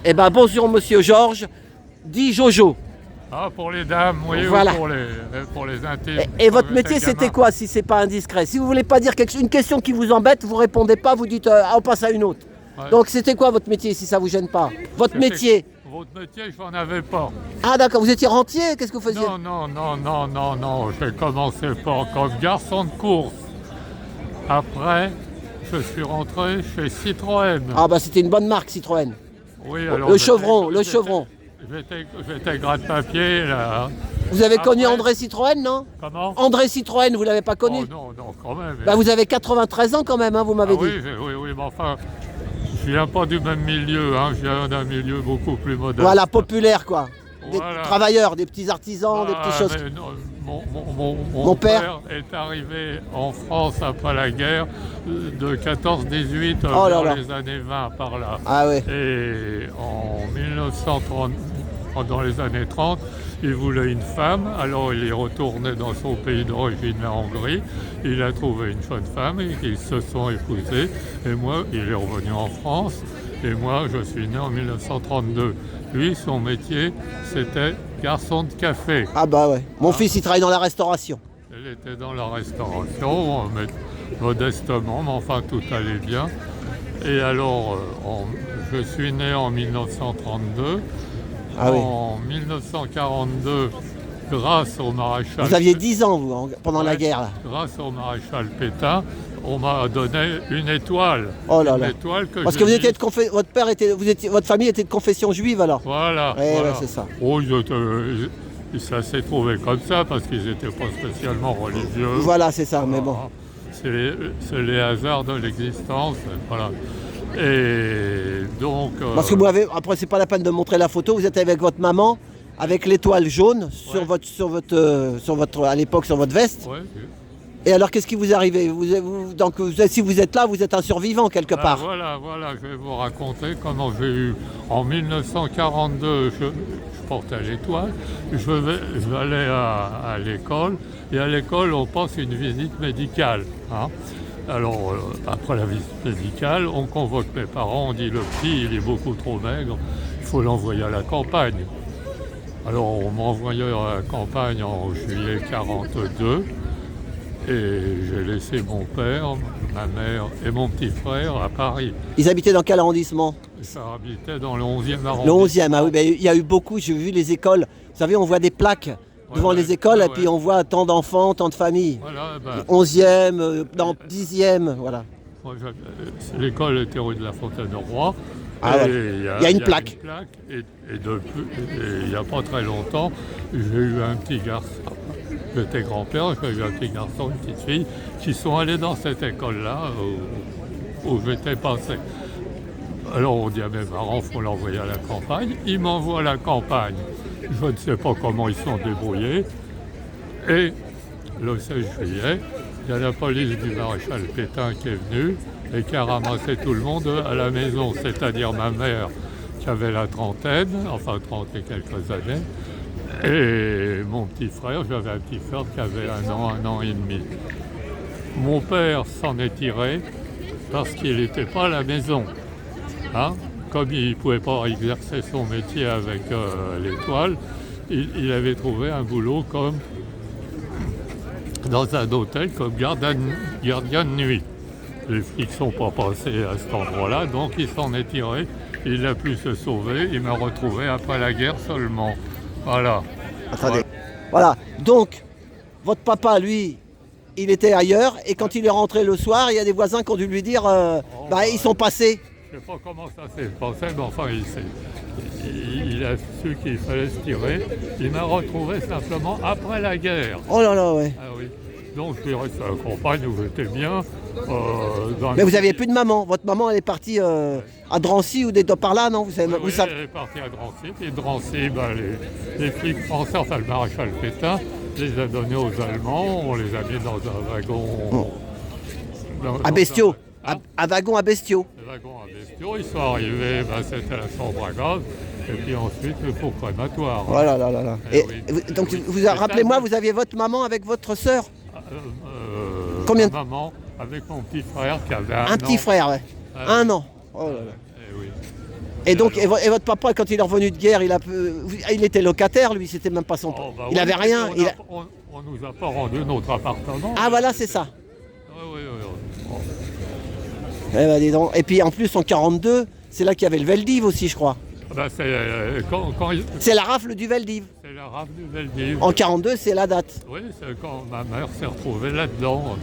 Eh ben bonjour monsieur Georges, dit Jojo. Ah, pour les dames, oui, Voilà. ou pour les intimes. Et votre Quand métier j'étais c'était gamin. quoi si c'est pas indiscret? Si vous voulez pas dire une question qui vous embête, vous répondez pas, vous dites on passe à une autre. Ouais. Donc c'était quoi votre métier si ça vous gêne pas? Votre C'était- métier? Votre métier, je n'en avais pas. Ah d'accord, vous étiez rentier, qu'est-ce que vous faisiez? Non. J'ai commencé comme garçon de course. Après, je suis rentré chez Citroën. Ah bah c'était une bonne marque Citroën. Oui, Le chevron, le chevron. J'étais gratte-papier, là. Vous avez connu Après- André Citroën, non? Comment? André Citroën, vous l'avez pas connu? Oh non, quand même. Bah vous avez 93 ans quand même, hein, vous m'avez Ah dit. oui, mais enfin, je viens pas du même milieu, hein, je viens d'un milieu beaucoup plus modeste. Voilà, populaire quoi. Des Voilà. travailleurs, des petits artisans, des petites choses. Mais non, Mon père est arrivé en France après la guerre de 14-18 Oh là vers là. les années 20 par là. Ah ouais. Et en 1930, dans les années 30, il voulait une femme, alors il est retourné dans son pays d'origine, la Hongrie. Il a trouvé une jeune femme et ils se sont épousés. Et moi, il est revenu en France. Et moi, je suis né en 1932. Lui, son métier, c'était garçon de café. Ah bah ouais. Mon fils il travaille dans la restauration. Il était dans la restauration, mais modestement, mais enfin tout allait bien. Et alors, je suis né en 1932. Ah oui. En 1942, grâce au maréchal. Vous aviez 10 ans vous, pendant la Ouais, guerre là. Grâce au maréchal Pétain, on m'a donné une étoile. Oh là Une là. étoile que Parce j'ai que vous étiez mise- votre père était, votre famille était de confession juive alors. Voilà. Ouais, voilà. ouais, c'est ça. Oh, ça s'est trouvé comme ça parce qu'ils n'étaient pas spécialement religieux. Voilà, c'est ça, mais bon. C'est les hasards de l'existence. Voilà. Et donc. Parce que vous avez, après c'est pas la peine de montrer la photo, vous êtes avec votre maman, avec l'étoile jaune sur Ouais. votre, à l'époque sur votre veste. Ouais, Et alors qu'est-ce qui vous est arrivé donc si vous êtes là, vous êtes un survivant quelque part. voilà, je vais vous raconter comment j'ai eu. En 1942, je portais l'étoile, je allais à l'école, et à l'école, on passe une visite médicale. Hein. Alors, après la visite médicale, on convoque mes parents, on dit le petit, il est beaucoup trop maigre, il faut l'envoyer à la campagne. Alors, on m'a envoyé à la campagne en juillet 1942. Et j'ai laissé mon père, ma mère et mon petit frère à Paris. Ils habitaient dans quel arrondissement? Ça habitait dans le 11e Le arrondissement. 11e, ah oui, ben, il y a eu beaucoup, j'ai vu les écoles. Vous savez, on voit des plaques devant ouais, les écoles ouais, et puis on voit tant d'enfants, tant de familles. Voilà, 11e, dans 10e, voilà. moi, l'école était rue de la Fontaine-au-Roi. Ah ouais. Et Il y a une plaque. Et il n'y a pas très longtemps, j'ai eu un petit garçon. J'étais grand-père, j'ai eu un petit garçon, une petite fille, qui sont allés dans cette école-là où j'étais passé. Alors on dit à mes parents, il faut l'envoyer à la campagne. Ils m'envoient à la campagne. Je ne sais pas comment ils sont débrouillés. Et le 16 juillet, il y a la police du maréchal Pétain qui est venue et qui a ramassé tout le monde à la maison, c'est-à-dire ma mère qui avait la trentaine, enfin 30 et quelques années, et mon petit frère, j'avais un petit frère qui avait un an et demi. Mon père s'en est tiré parce qu'il n'était pas à la maison. Hein. Comme il ne pouvait pas exercer son métier avec l'étoile, il avait trouvé un boulot comme dans un hôtel comme gardien de nuit. Les flics ne sont pas passés à cet endroit-là, donc il s'en est tiré. Il a pu se sauver. Il m'a retrouvé après la guerre seulement. Voilà. Attendez. Voilà. Donc, votre papa, lui, il était ailleurs et quand il est rentré le soir, il y a des voisins qui ont dû lui dire ils sont passés. Je ne sais pas comment ça s'est passé, mais enfin, il a su qu'il fallait se tirer. Il m'a retrouvé simplement après la guerre. Oh là là, ouais. Ah oui. Donc, je suis resté à la campagne où j'étais bien. Mais vous n'aviez plus de maman. Votre maman, elle est partie à Drancy ou des par là, non? Vous savez, Oui, vous savez. elle est partie à Drancy. Et Drancy, les flics français, enfin le maréchal Pétain, les a donnés aux Allemands. On les a mis dans un wagon. À Bestiaux. Hein? À wagon à Bestiaux. Les wagons à Bestiaux, ils sont arrivés, c'était la chambre à gaz. Et puis ensuite, le four crématoire. Oh là là là là. Eh Et oui. donc, Oui. rappelez-moi, vous aviez votre maman avec votre sœur? Combien de maman avec mon petit frère qui avait un an. Un petit frère, ouais. Ah, Un an. Oh là là. Eh oui. Et donc, et votre papa, quand il est revenu de guerre, il était locataire, lui, c'était même pas son... Oh, bah il oui, avait rien. On nous a pas rendu notre appartement. Ah voilà, c'est ça. Oui. Oh. Eh ben, dis donc. Et puis en plus, en 42, c'est là qu'il y avait le Veldiv aussi, je crois. Ben, C'est la rafle du Veldiv. c'est la rafle du Veldiv. En 42, c'est la date. Oui, c'est quand ma mère s'est retrouvée là-dedans.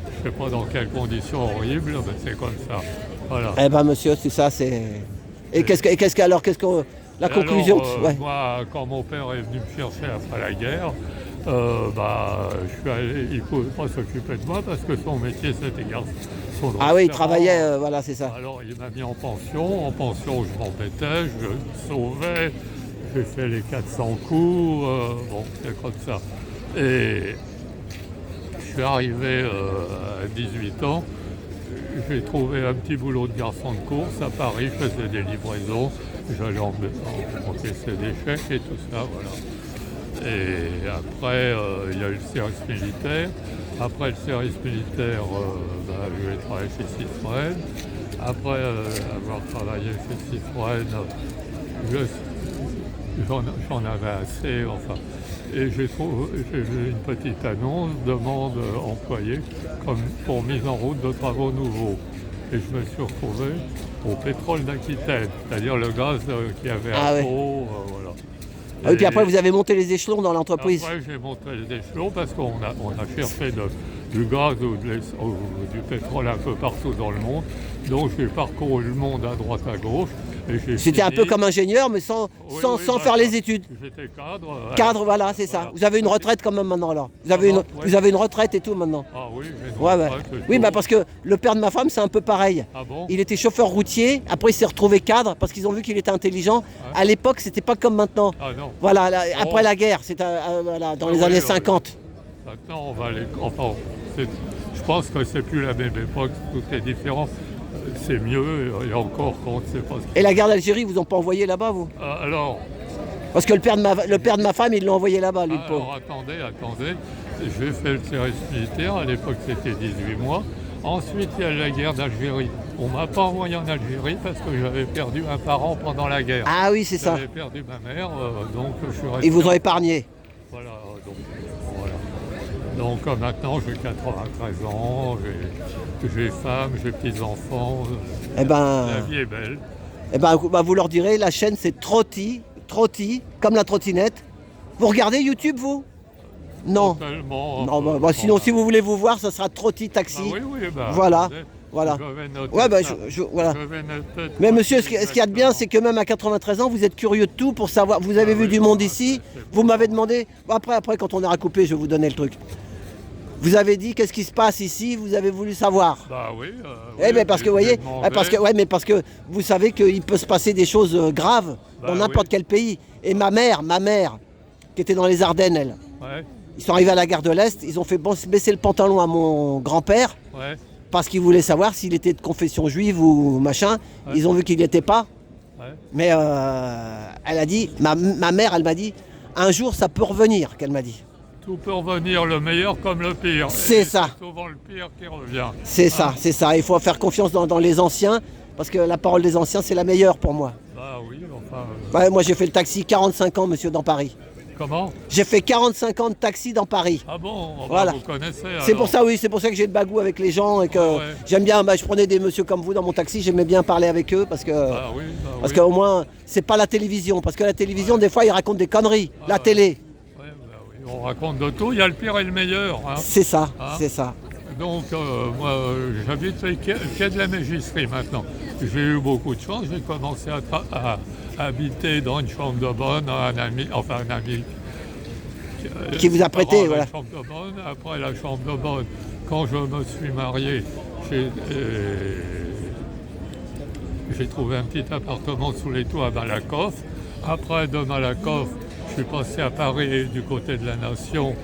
Je ne sais pas dans quelles conditions horribles, mais c'est comme ça. Voilà. Eh ben monsieur, c'est ça, c'est... Et qu'est-ce que la conclusion ouais. Moi, quand mon père est venu me chercher après la guerre, je suis allé, il ne pouvait pas s'occuper de moi parce que son métier c'était garçon de Ah oui, il restaurant. travaillait, voilà, c'est ça. Alors il m'a mis en pension. En pension, je m'embêtais, je sauvais, j'ai fait les 400 coups, bon, c'est comme ça. Et je suis arrivé à 18 ans, j'ai trouvé un petit boulot de garçon de course à Paris, je faisais des livraisons, j'allais encaisser des chèques et tout ça, voilà. Et après, il y a eu le service militaire. Après le service militaire, je vais travailler chez Citroën. Après avoir travaillé chez Citroën, j'en avais assez, enfin. Et j'ai vu une petite annonce, demande employé comme pour mise en route de travaux nouveaux. Et je me suis retrouvé au pétrole d'Aquitaine, c'est-à-dire le gaz qu'il y avait à Pau, voilà. Ah, et puis après, vous avez monté les échelons dans l'entreprise. Après, j'ai monté les échelons parce qu'on a cherché du gaz ou du pétrole un peu partout dans le monde. Donc j'ai parcouru le monde à droite, à gauche. C'était un peu comme ingénieur, mais sans faire les études. J'étais cadre. Cadre, voilà, c'est ça. Vous avez une retraite quand même maintenant, alors. Vous avez une retraite et tout maintenant. Ah oui, Oui, parce que le père de ma femme, c'est un peu pareil. Ah bon? Il était chauffeur routier, après il s'est retrouvé cadre parce qu'ils ont vu qu'il était intelligent. Ouais. À l'époque, c'était pas comme maintenant. Ah non. Voilà, après la guerre, c'était dans les années 50. Maintenant, on va aller. Enfin, je pense que c'est plus la même époque, tout est différent. C'est mieux, et encore quand on ne sait pas ce. Et la guerre d'Algérie, vous ont pas envoyé là-bas, vous? Alors. Parce que le père de ma femme, il l'a envoyé là-bas, lui, le pauvre. Alors attendez. J'ai fait le service militaire, à l'époque c'était 18 mois. Ensuite, il y a la guerre d'Algérie. On ne m'a pas envoyé en Algérie parce que j'avais perdu un parent pendant la guerre. Ah oui, c'est ça. J'avais perdu ma mère, donc je suis resté. Ils vous ont épargné. Voilà. Donc maintenant, j'ai 93 ans, j'ai femme, j'ai petits-enfants. Eh ben, la vie est belle. Eh ben, vous leur direz, la chaîne c'est Trotti, comme la trottinette. Vous regardez YouTube, vous? Non. Non, sinon, si vous voulez vous voir, ça sera Trotti Taxi. Oui, voilà. Voilà. Voilà. Mais monsieur, ce qu'il y a de bien, c'est que même à 93 ans, vous êtes curieux de tout pour savoir. Vous avez vu du monde ici. Vous m'avez demandé. Après, quand on aura coupé, je vais vous donner le truc. Vous avez dit qu'est-ce qui se passe ici, vous avez voulu savoir. Bah oui. Parce que vous voyez, parce que vous savez qu'il peut se passer des choses graves dans n'importe quel pays. Et ma mère, qui était dans les Ardennes, elle. Ouais. Ils sont arrivés à la gare de l'Est, ils ont fait baisser le pantalon à mon grand-père. Ouais. Parce qu'ils voulaient savoir s'il était de confession juive ou machin. Ouais. Ils ont vu qu'il n'y était pas. Ouais. Mais elle a dit, ma mère, elle m'a dit, un jour ça peut revenir, qu'elle m'a dit. Tout peut revenir, le meilleur comme le pire. C'est ça. C'est souvent le pire qui revient. C'est ça. Il faut faire confiance dans les anciens, parce que la parole des anciens, c'est la meilleure pour moi. Bah oui, enfin... moi j'ai fait le taxi 45 ans, monsieur, dans Paris. Comment? J'ai fait 45 ans de taxi dans Paris. Ah bon? Voilà. Vous connaissez alors. C'est pour ça, oui, c'est pour ça que j'ai le bagou avec les gens et que j'aime bien, je prenais des messieurs comme vous dans mon taxi, j'aimais bien parler avec eux parce que qu'au moins, c'est pas la télévision. Parce que la télévision, des fois, ils racontent des conneries. La télé. On raconte de tout, il y a le pire et le meilleur. Hein. C'est ça, c'est ça. Donc, moi, j'habite quai de la Mégisserie maintenant. J'ai eu beaucoup de chance, j'ai commencé à habiter dans une chambre de bonne, un ami qui vous a prêté, voilà. Chambre de bonne. Après la chambre de bonne, quand je me suis marié, j'ai trouvé un petit appartement sous les toits à Malakoff. Après de Malakoff, je suis passé à Paris du côté de la Nation,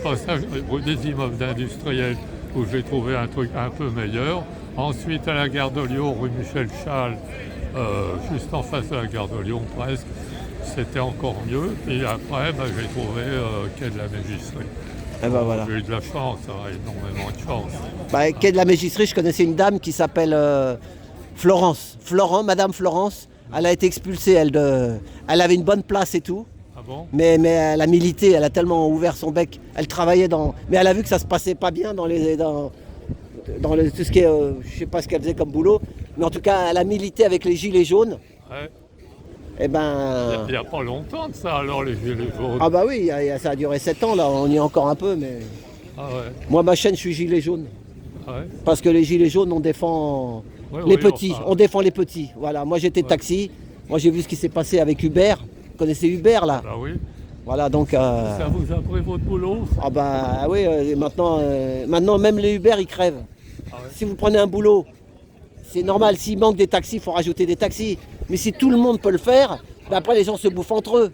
passage des immeubles d'industriels où j'ai trouvé un truc un peu meilleur. Ensuite à la gare de Lyon, rue Michel Chasles, juste en face de la gare de Lyon presque, c'était encore mieux. Et après, j'ai trouvé quai de la Mégisserie. Voilà. J'ai eu de la chance, énormément de chance. Quai de la Mégisserie, je connaissais une dame qui s'appelle Madame Florence, elle a été expulsée, elle avait une bonne place et tout. Ah bon? Mais elle a milité, elle a tellement ouvert son bec, elle travaillait mais elle a vu que ça se passait pas bien dans tout ce qui est, je sais pas ce qu'elle faisait comme boulot, mais en tout cas, elle a milité avec les gilets jaunes. Ouais. Et ben... Il n'y a pas longtemps de ça alors, les gilets jaunes. Ah bah oui, ça a duré 7 ans là, on y est encore un peu, mais... Ah ouais. Moi, ma chaîne, je suis gilet jaune. Ouais. Parce que les gilets jaunes, on défend les petits, on défend les petits. Voilà, moi j'étais taxi, moi j'ai vu ce qui s'est passé avec Uber. Vous connaissez Uber là? Bah oui. Voilà, donc... Ça vous a pris votre boulot? Ah bah oui, maintenant même les Uber ils crèvent. Ah ouais. Si vous prenez un boulot, c'est normal, s'il manque des taxis, il faut rajouter des taxis. Mais si tout le monde peut le faire, ben après les gens se bouffent entre eux.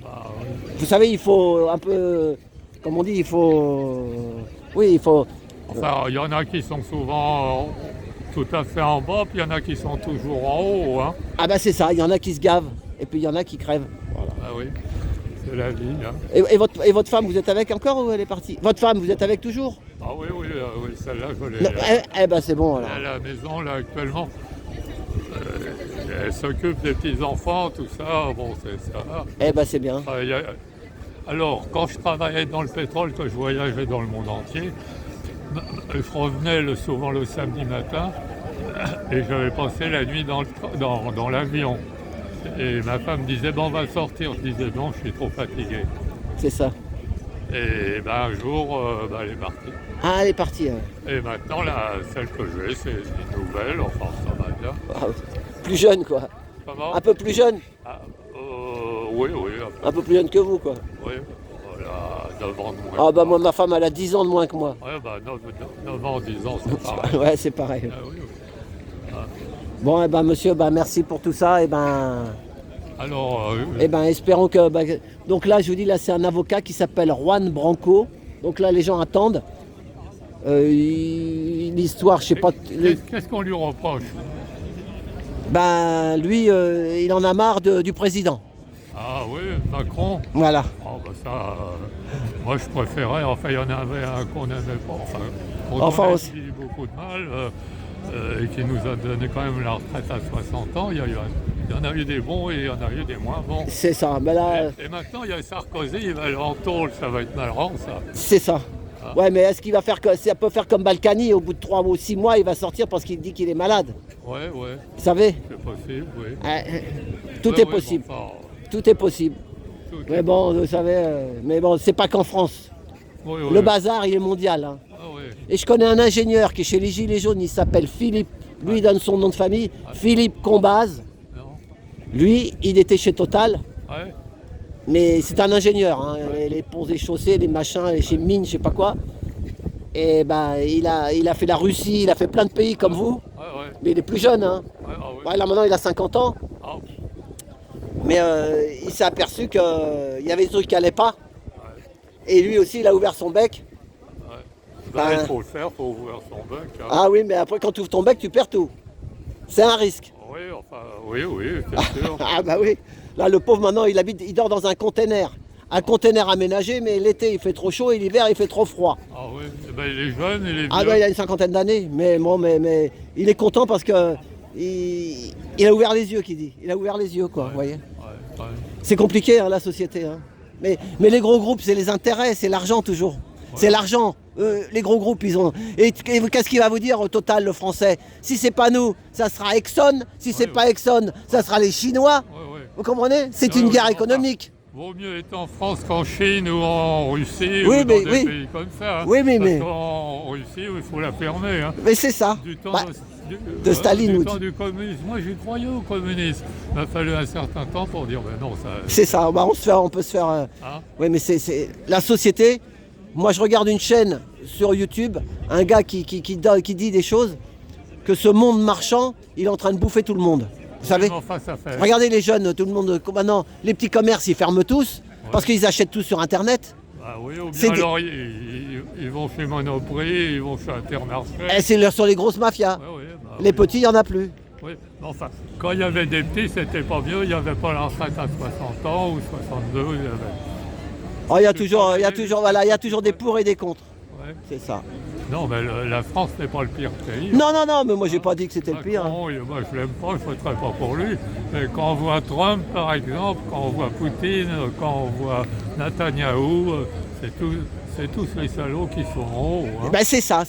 Ah ouais. Vous savez, il faut un peu, comme on dit, il faut... Oui, il faut... Enfin, il y en a qui sont souvent tout à fait en bas, puis il y en a qui sont toujours en haut. Hein. Ah bah c'est ça, il y en a qui se gavent, et puis il y en a qui crèvent. Voilà. Ah oui, c'est la vie. Hein. Et votre femme, vous êtes avec encore ou elle est partie? Votre femme, vous êtes avec toujours? Ah oui, oui, oui, celle-là, je l'ai. Non, eh ben c'est bon alors. Elle est à la maison, là, actuellement. Elle s'occupe des petits-enfants, tout ça, bon, c'est ça. Eh ben c'est bien. Alors, quand je travaillais dans le pétrole, que je voyageais dans le monde entier, je revenais souvent le samedi matin et j'avais passé la nuit dans l'avion. Et ma femme disait, bon, on va sortir. Je disais, non, je suis trop fatigué. C'est ça. Et ben, un jour, elle est partie. Ah, elle est partie. Ouais. Et maintenant, celle que j'ai, c'est une nouvelle, enfin, ça va bien. Ah, plus jeune quoi. Comment? Un peu plus jeune. Ah, oui, oui. Un peu plus jeune que vous quoi. Oui, voilà, 9 ans de moins. Ah bah moi, ma femme, elle a 10 ans de moins que moi. Oui, bah 9 ans, 10 ans, c'est pareil. Ouais, c'est pareil. Ah, oui, oui. Bon, eh ben monsieur, merci pour tout ça. Alors, Espérons que... donc là, je vous dis, là, c'est un avocat qui s'appelle Juan Branco. Donc là, les gens attendent. L'histoire, je sais pas... qu'est-ce qu'on lui reproche? Lui, il en a marre du président. Ah oui, Macron. Voilà. Oh, bah ça, moi je préférais, enfin il y en avait un qu'on n'aimait pas, Enfin, on a aussi. dit beaucoup de mal, et qui nous a donné quand même la retraite à 60 ans. Il y en a eu des bons et il y en a eu des moins bons. C'est ça. Mais là, Et maintenant il y a Sarkozy, il va aller en tôle, ça va être marrant ça. c'est ça. Ah. Ouais, mais est-ce qu'il va faire ça peut faire comme Balkany, au bout de 3 ou 6 mois, il va sortir parce qu'il dit qu'il est malade. Ouais, Vous savez? c'est possible, oui. Tout Ouais, est ouais, possible. bon, enfin, Tout est possible. tout Mais est- bon, vous savez, c'est pas qu'en France. oui, oui. Le bazar, il est mondial. Hein. Ah, oui. Et je connais un ingénieur qui est chez les Gilets jaunes, il s'appelle Philippe. Lui, il donne son nom de famille, Philippe Combaz. Non. Lui, il était chez Total, Ouais. mais c'est un ingénieur. Hein. Les ponts et chaussées, les machins, chez Mines, je sais pas quoi. Et il a fait la Russie, il a fait plein de pays comme vous. Ouais, ouais. Mais il est plus jeune. Hein. Ouais, ah, oui. Ouais, là, maintenant, il a 50 ans. Ah, Mais il s'est aperçu qu'il y avait des trucs qui n'allaient pas. Et lui aussi, il a ouvert son bec. il faut le faire, il faut ouvrir son bec. Hein. Ah oui, mais après, quand tu ouvres ton bec, tu perds tout. C'est un risque. Oui, enfin, oui, c'est sûr. Ah bah oui. Là, le pauvre, maintenant, il dort dans un container. Un container aménagé, mais l'été, il fait trop chaud et l'hiver, il fait trop froid. Ah oui, eh ben, il est jeune, il est vieux. Ah bah, il a une cinquantaine d'années. Mais il est content parce que il a ouvert les yeux, qu'il dit. Il a ouvert les yeux, quoi, vous voyez. Ouais. C'est compliqué, hein, la société. Hein. Mais les gros groupes, c'est les intérêts, c'est l'argent toujours. C'est l'argent. Les gros groupes, ils ont... Et qu'est-ce qu'il va vous dire au total, le français? Si c'est pas nous, ça sera Exxon. Si c'est pas Exxon, ça sera les Chinois. Ouais. Vous comprenez? C'est Ouais, une ouais, guerre enfin, économique. Vaut mieux être en France qu'en Chine ou en Russie Oui, ou dans mais- des oui. pays comme ça. Hein. Oui, mais- Parce qu'en Russie, il faut la fermer. Hein. Mais c'est ça. Du temps Bah, de Staline, Du vous temps dites. du communisme. Moi, j'y croyais au communisme. Il m'a fallu un certain temps pour dire, ben non, ça... C'est ça. Bah, on peut se faire... Hein. Oui, mais c'est la société. Moi, je regarde une chaîne sur YouTube, un gars qui dit des choses, que ce monde marchand, il est en train de bouffer tout le monde. Vous savez? Mais enfin, ça fait... Regardez les jeunes, tout le monde... Maintenant, les petits commerces, ils ferment tous, parce qu'ils achètent tout sur Internet. Bah oui, ou C'est bien alors ils vont chez Monoprix, ils vont chez Intermarché. Et c'est sur les grosses mafias. Ouais, bah Les oui. petits, il n'y en a plus. Oui, mais enfin, quand il y avait des petits, c'était pas mieux, il n'y avait pas la retraite à 60 ans ou 62, il y avait... Oh, il y a toujours des pour et des contre. Ouais. C'est ça. Non, mais la France n'est pas le pire pays. Non, non, non, mais moi j'ai pas dit que c'était le pire. Macron, moi je l'aime pas, je ne voterai pas pour lui. Mais quand on voit Trump, par exemple, quand on voit Poutine, quand on voit Netanyahou, c'est tous les salauds qui sont en haut. Hein. Ben c'est ça,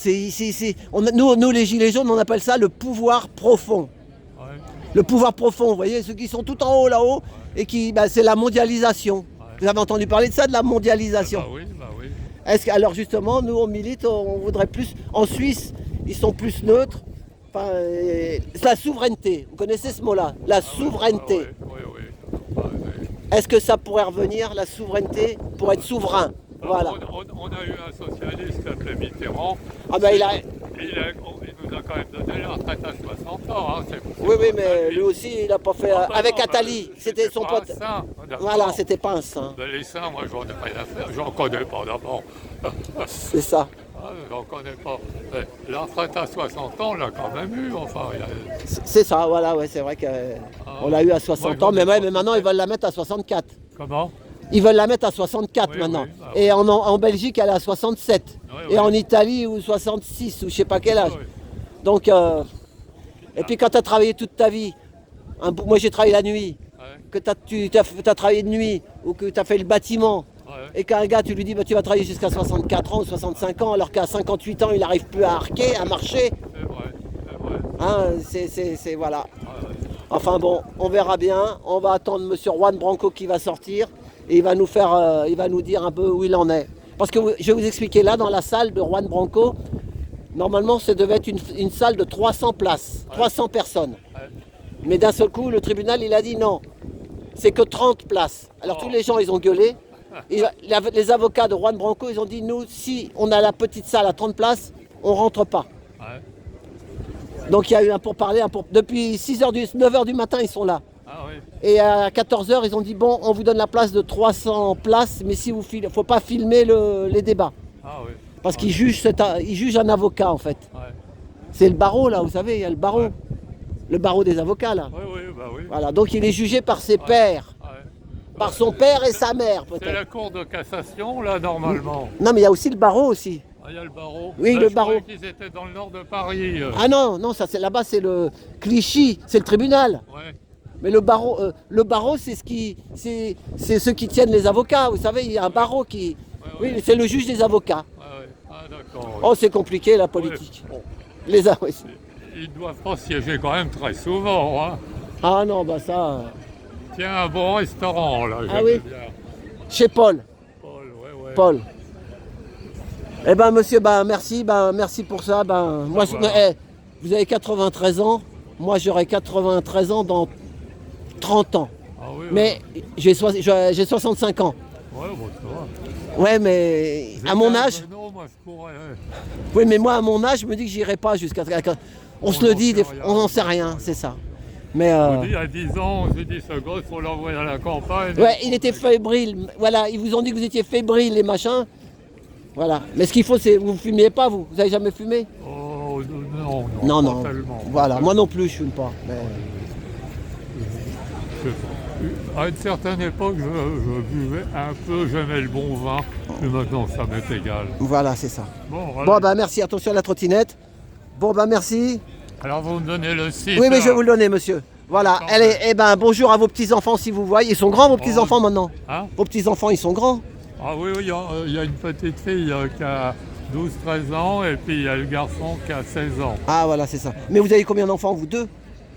nous les gilets jaunes on appelle ça le pouvoir profond. Ouais. Le pouvoir profond, vous voyez, ceux qui sont tout en haut là-haut et qui, c'est la mondialisation. Ouais. Vous avez entendu parler de ça, de la mondialisation? Bah oui, bah oui. Alors justement, nous on milite, on voudrait plus. En Suisse, ils sont plus neutres. Enfin, c'est la souveraineté. Vous connaissez ce mot-là? La souveraineté. Oui. Est-ce que ça pourrait revenir, la souveraineté, pour être souverain? Voilà. On a eu un socialiste qui s'appelait Mitterrand. Ah ben il nous a quand même donné la retraite à 60 ans. Hein. Oui, mais lui aussi, il n'a pas fait. Avec Attali, c'était son pote. Saint, voilà, c'était pas un saint. Ben, les saints, moi, j'en ai rien à faire. J'en connais pas d'abord. C'est ça. J'en connais pas. Mais la retraite à 60 ans, on l'a quand même eu. Enfin, c'est ça, voilà, ouais, c'est vrai qu'on l'a eu à 60 ans, mais maintenant, ils veulent la mettre à 64. Comment? Ils veulent la mettre à 64 maintenant. Oui, et en Belgique, elle est à 67. Oui, et en Italie, ou 66, ou je sais pas quel âge. Donc, et puis quand tu as travaillé toute ta vie, moi j'ai travaillé la nuit, que tu as travaillé de nuit, ou que tu as fait le bâtiment, et qu'un gars, tu lui dis, tu vas travailler jusqu'à 64 ans ou 65 ans, alors qu'à 58 ans, il n'arrive plus à arquer, à marcher. C'est vrai. Hein, voilà. Enfin bon, on verra bien. On va attendre M. Juan Branco qui va sortir. Et il va nous dire un peu où il en est. Parce que je vais vous expliquer, là dans la salle de Juan Branco, normalement ça devait être une salle de 300 places, 300 personnes. Mais d'un seul coup, le tribunal il a dit non, c'est que 30 places. Alors tous les gens ils ont gueulé. Et les avocats de Juan Branco ils ont dit nous, si on a la petite salle à 30 places, on rentre pas. Donc il y a eu un pourparler, depuis 9h du matin ils sont là. Et à 14h, ils ont dit bon, on vous donne la place de 300 places, mais si vous filmez, faut pas filmer les débats. Parce qu'ils jugent un avocat en fait. C'est le barreau là, vous savez, il y a le barreau. Le barreau des avocats là. Oui. Voilà, donc il est jugé par ses pairs. Par son père et sa mère peut-être. C'est la cour de cassation là normalement. Non mais il y a aussi le barreau aussi. Il y a le barreau. Oui, le barreau. Je croyais qu'ils étaient dans le nord de Paris. Ah non, ça c'est là-bas, c'est le Clichy, c'est le tribunal. Mais le barreau, c'est ceux qui tiennent les avocats. Vous savez, il y a un barreau qui... Oui, c'est le juge des avocats. Ah, d'accord. Oh, c'est compliqué, la politique. Bon. Ils ne doivent pas siéger quand même très souvent. Hein. Ah non, bah ça... Tiens, un bon restaurant, là. Ah oui bien. Chez Paul. Paul. Eh ben, monsieur, merci pour ça. Moi, vous avez 93 ans. Moi, j'aurai 93 ans dans 30 ans. Mais j'ai 65 ans. Ouais, mais à mon âge. Moi, je pourrais. Oui, mais moi, à mon âge, je me dis que j'irai pas jusqu'à. On se le dit, on n'en sait rien, c'est ça. Mais il y a 10 ans, j'ai dit ce gosse, il faut l'envoyer à la campagne. Ouais, il était fébrile. Voilà, ils vous ont dit que vous étiez fébrile, les machins. Voilà. Mais ce qu'il faut, c'est vous fumiez pas, vous. Vous avez jamais fumé? Oh non. Pas tellement. Voilà, moi non plus, je fume pas. Mais... À une certaine époque, je buvais un peu, j'aimais le bon vin, mais maintenant ça m'est égal. Voilà, c'est ça. Bon, merci, attention à la trottinette. Bon, merci. Alors vous me donnez le site. Oui, mais je vais vous le donner, monsieur. Voilà, allez, bonjour à vos petits-enfants si vous voyez. Ils sont grands, vos petits-enfants, maintenant? Hein? Vos petits-enfants, ils sont grands? Ah oui, il y a une petite fille qui a 12-13 ans, et puis il y a le garçon qui a 16 ans. Ah, voilà, c'est ça. Mais vous avez combien d'enfants, vous? 2?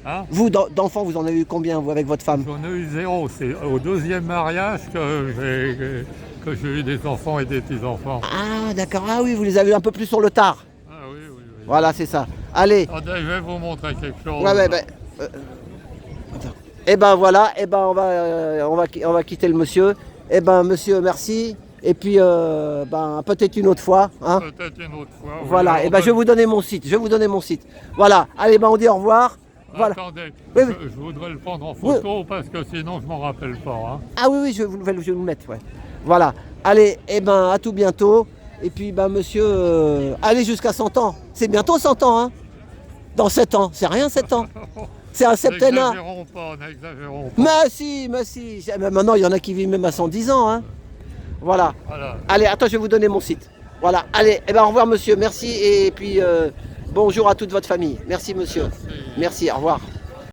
Hein? Vous, d'enfants, vous en avez eu combien, vous, avec votre femme? J'en ai eu 0. C'est au deuxième mariage que j'ai eu des enfants et des petits-enfants. Ah, d'accord. Ah oui, vous les avez eu un peu plus sur le tard. Ah oui. Voilà, c'est ça. Allez. Attendez, je vais vous montrer quelque chose. Voilà, on va quitter le monsieur. Monsieur, merci. Et puis, peut-être une autre fois. Hein. Peut-être une autre fois. Voilà, je vais vous donner mon site. Voilà, allez, on dit au revoir. Voilà. Attendez, je voudrais le prendre en photo parce que sinon je m'en rappelle pas. Hein. Ah oui, je vais vous le mettre. Ouais. Voilà, allez, à tout bientôt. Et puis, monsieur, allez jusqu'à 100 ans. C'est bientôt 100 ans, hein. Dans 7 ans, c'est rien 7 ans. C'est un septennat. N'exagérons pas. Mais si. Maintenant, il y en a qui vivent même à 110 ans, hein. Voilà. Allez, attends, je vais vous donner mon site. Voilà, allez, eh ben, au revoir monsieur, merci et puis bonjour à toute votre famille. Merci monsieur. Merci, au revoir.